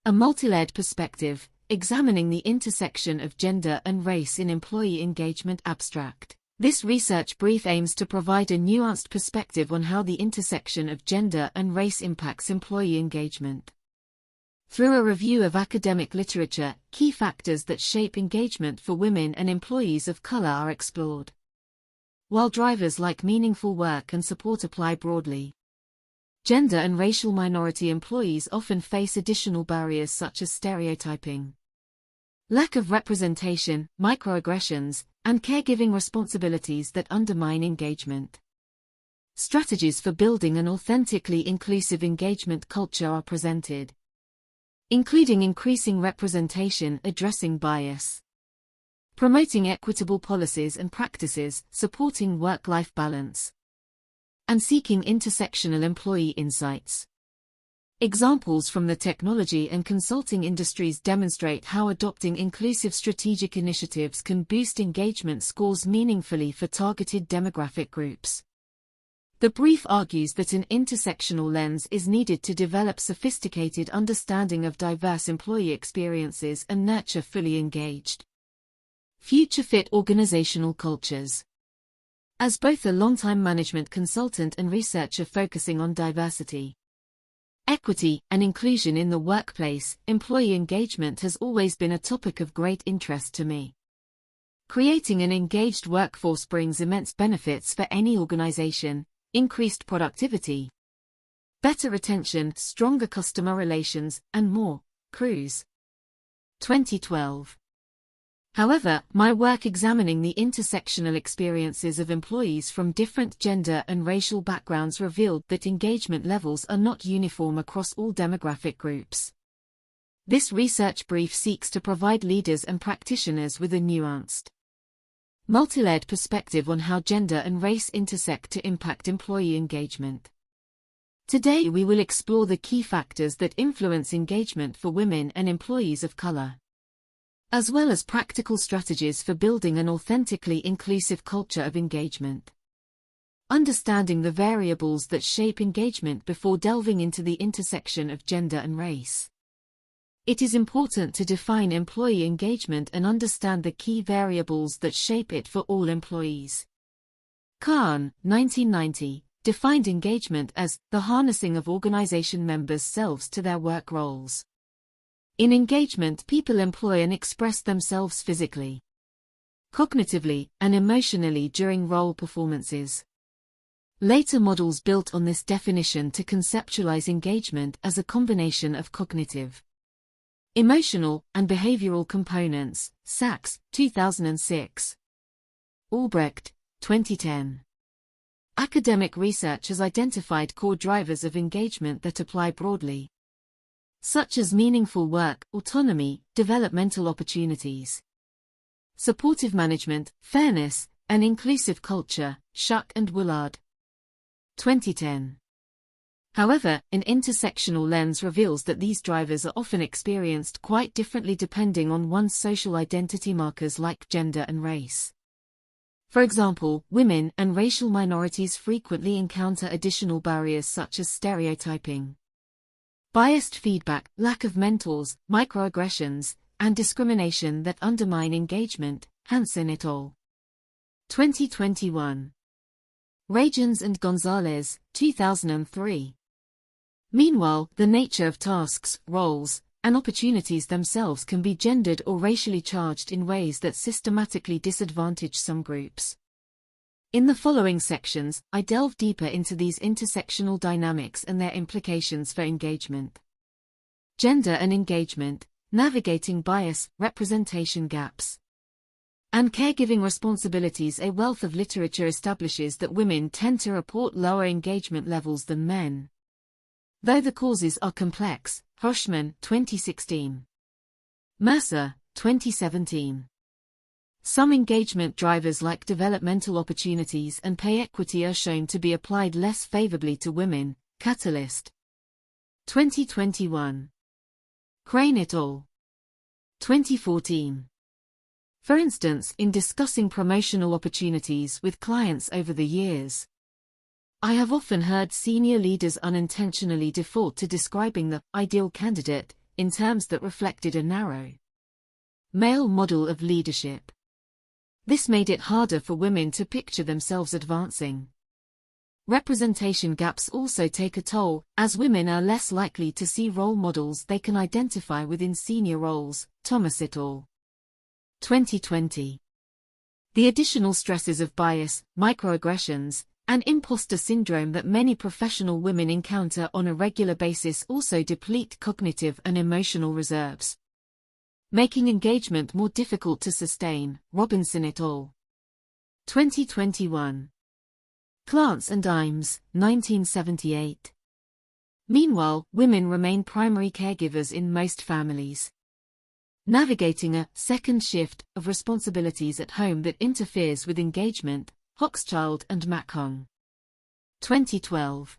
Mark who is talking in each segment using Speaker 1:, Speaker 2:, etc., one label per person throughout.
Speaker 1: A multi-layered perspective, examining the intersection of gender and race in employee engagement abstract. This research brief aims to provide a nuanced perspective on how the intersection of gender and race impacts employee engagement. Through a review of academic literature, key factors that shape engagement for women and employees of color are explored. While drivers like meaningful work and support apply broadly, gender and racial minority employees often face additional barriers such as stereotyping, lack of representation, microaggressions, and caregiving responsibilities that undermine engagement. Strategies for building an authentically inclusive engagement culture are presented, including increasing representation, addressing bias, promoting equitable policies and practices, supporting work-life balance, and seeking intersectional employee insights. Examples from the technology and consulting industries demonstrate how adopting inclusive strategic initiatives can boost engagement scores meaningfully for targeted demographic groups. The brief argues that an intersectional lens is needed to develop sophisticated understanding of diverse employee experiences and nurture fully engaged, future-fit organizational cultures. As both a long-time management consultant and researcher focusing on diversity, equity, and inclusion in the workplace, employee engagement has always been a topic of great interest to me. Creating an engaged workforce brings immense benefits for any organization: increased productivity, better retention, stronger customer relations, and more. Cruz. 2012. However, my work examining the intersectional experiences of employees from different gender and racial backgrounds revealed that engagement levels are not uniform across all demographic groups. This research brief seeks to provide leaders and practitioners with a nuanced, multi-layered perspective on how gender and race intersect to impact employee engagement. Today we will explore the key factors that influence engagement for women and employees of color, as well as practical strategies for building an authentically inclusive culture of engagement. Understanding the variables that shape engagement before delving into the intersection of gender and race. It is important to define employee engagement and understand the key variables that shape it for all employees. Khan, 1990, defined engagement as the harnessing of organization members' selves to their work roles. In engagement, people employ and express themselves physically, cognitively, and emotionally during role performances. Later models built on this definition to conceptualize engagement as a combination of cognitive, emotional, and behavioral components. Sachs, 2006. Albrecht, 2010. Academic research has identified core drivers of engagement that apply broadly, such as meaningful work, autonomy, developmental opportunities, supportive management, fairness, and inclusive culture. Schuck and Woolard. 2010. However, an intersectional lens reveals that these drivers are often experienced quite differently depending on one's social identity markers like gender and race. For example, women and racial minorities frequently encounter additional barriers such as stereotyping, biased feedback, lack of mentors, microaggressions, and discrimination that undermine engagement. Hansen et al. 2021. Regens and Gonzalez, 2003. Meanwhile, the nature of tasks, roles, and opportunities themselves can be gendered or racially charged in ways that systematically disadvantage some groups. In the following sections, I delve deeper into these intersectional dynamics and their implications for engagement. Gender and engagement, navigating bias, representation gaps, and caregiving responsibilities. A wealth of literature establishes that women tend to report lower engagement levels than men, though the causes are complex. Hirschman, 2016. Mercer, 2017. Some engagement drivers like developmental opportunities and pay equity are shown to be applied less favorably to women. Catalyst. 2021. Crane et al. 2014. For instance, in discussing promotional opportunities with clients over the years, I have often heard senior leaders unintentionally default to describing the ideal candidate in terms that reflected a narrow male model of leadership. This made it harder for women to picture themselves advancing. Representation gaps also take a toll, as women are less likely to see role models they can identify with in senior roles. Thomas et al. 2020. The additional stresses of bias, microaggressions, and imposter syndrome that many professional women encounter on a regular basis also deplete cognitive and emotional reserves, making engagement more difficult to sustain. Robinson et al. 2021. Clance and Imes, 1978. Meanwhile, women remain primary caregivers in most families, navigating a second shift of responsibilities at home that interferes with engagement. Hochschild and Mackhung. 2012.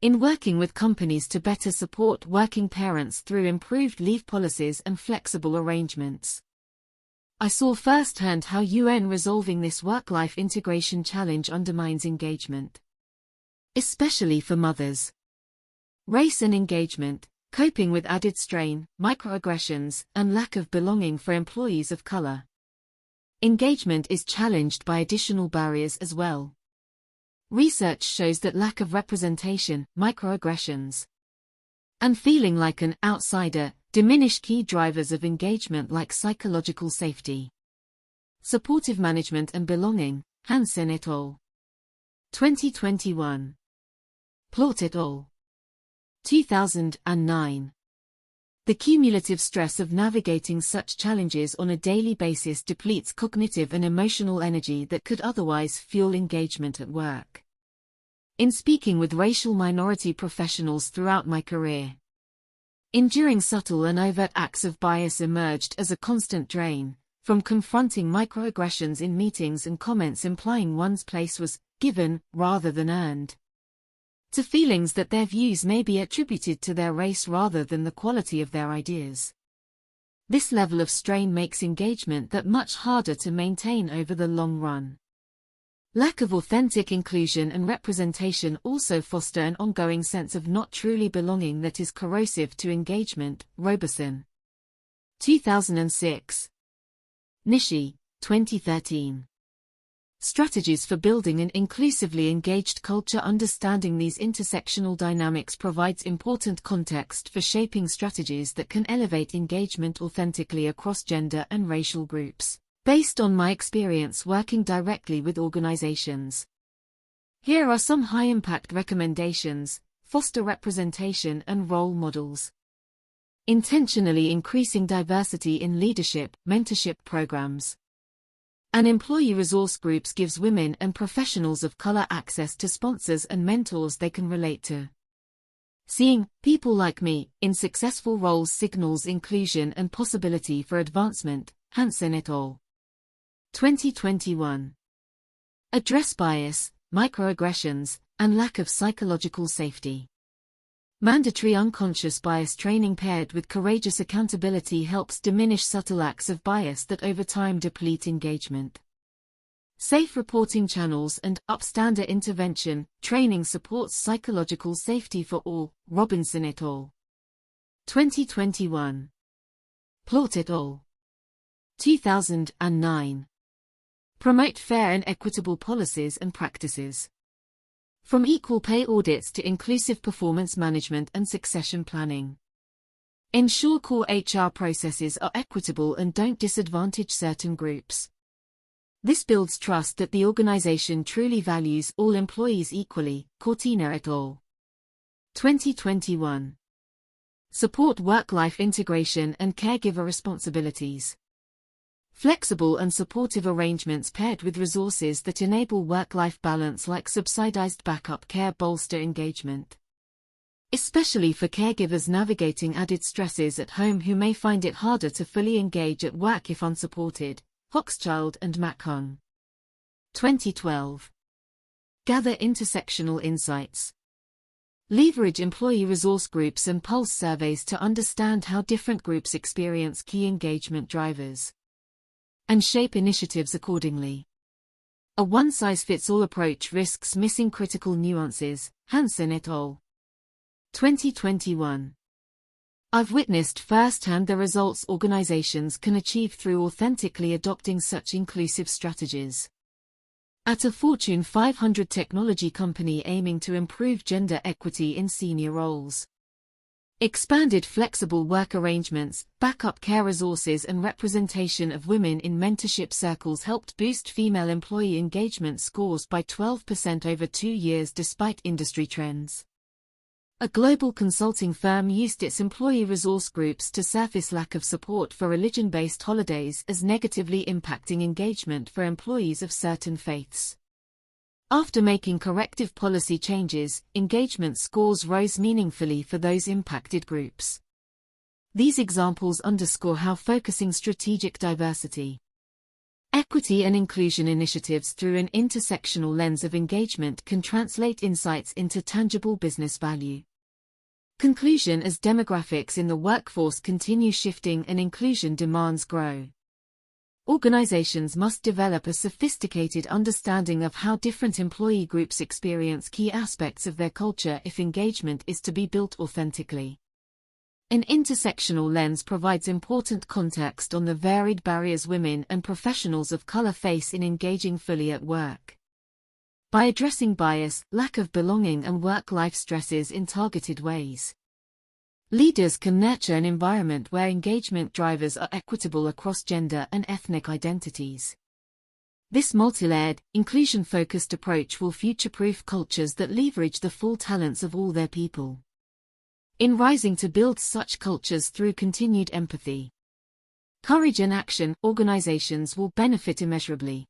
Speaker 1: In working with companies to better support working parents through improved leave policies and flexible arrangements, I saw firsthand how UN resolving this work-life integration challenge undermines engagement, especially for mothers. Race and engagement, coping with added strain, microaggressions, and lack of belonging for employees of color. Engagement is challenged by additional barriers as well. Research shows that lack of representation, microaggressions, and feeling like an outsider diminish key drivers of engagement like psychological safety, supportive management and belonging. Hansen et al. 2021. Plort et al. 2009. The cumulative stress of navigating such challenges on a daily basis depletes cognitive and emotional energy that could otherwise fuel engagement at work. In speaking with racial minority professionals throughout my career, enduring subtle and overt acts of bias emerged as a constant drain, from confronting microaggressions in meetings and comments implying one's place was given rather than earned, to feelings that their views may be attributed to their race rather than the quality of their ideas. This level of strain makes engagement that much harder to maintain over the long run. Lack of authentic inclusion and representation also foster an ongoing sense of not truly belonging that is corrosive to engagement. Roberson. 2006. Nishi, 2013. Strategies for building an inclusively engaged culture. Understanding these intersectional dynamics provides important context for shaping strategies that can elevate engagement authentically across gender and racial groups. Based on my experience working directly with organizations, here are some high-impact recommendations. Foster representation and role models. Intentionally increasing diversity in leadership, mentorship programs, and employee resource groups gives women and professionals of color access to sponsors and mentors they can relate to. Seeing people like me in successful roles signals inclusion and possibility for advancement. Hansen et al. 2021. Address bias, microaggressions, and lack of psychological safety. Mandatory unconscious bias training paired with courageous accountability helps diminish subtle acts of bias that over time deplete engagement. Safe reporting channels and upstander intervention training supports psychological safety for all. Robinson et al. 2021. Plort et al. 2009. Promote fair and equitable policies and practices. From equal pay audits to inclusive performance management and succession planning. Ensure core HR processes are equitable and don't disadvantage certain groups. This builds trust that the organization truly values all employees equally. Cortina et al. 2021. Support work-life integration and caregiver responsibilities. Flexible and supportive arrangements paired with resources that enable work-life balance like subsidized backup care bolster engagement, especially for caregivers navigating added stresses at home who may find it harder to fully engage at work if unsupported. Hochschild and Mackhung. 2012. Gather intersectional insights. Leverage employee resource groups and pulse surveys to understand how different groups experience key engagement drivers, and shape initiatives accordingly. A one-size-fits-all approach risks missing critical nuances. Hansen et al. 2021. I've witnessed firsthand the results organizations can achieve through authentically adopting such inclusive strategies. At a Fortune 500 technology company aiming to improve gender equity in senior roles, expanded flexible work arrangements, backup care resources and representation of women in mentorship circles helped boost female employee engagement scores by 12% over 2 years despite industry trends. A global consulting firm used its employee resource groups to surface lack of support for religion-based holidays as negatively impacting engagement for employees of certain faiths. After making corrective policy changes, engagement scores rose meaningfully for those impacted groups. These examples underscore how focusing strategic diversity, equity and inclusion initiatives through an intersectional lens of engagement can translate insights into tangible business value. Conclusion: as demographics in the workforce continue shifting and inclusion demands grow, organizations must develop a sophisticated understanding of how different employee groups experience key aspects of their culture if engagement is to be built authentically. An intersectional lens provides important context on the varied barriers women and professionals of color face in engaging fully at work. By addressing bias, lack of belonging and work-life stresses in targeted ways, leaders can nurture an environment where engagement drivers are equitable across gender and ethnic identities. This multi-layered, inclusion-focused approach will future-proof cultures that leverage the full talents of all their people. In rising to build such cultures through continued empathy, courage and action, organizations will benefit immeasurably.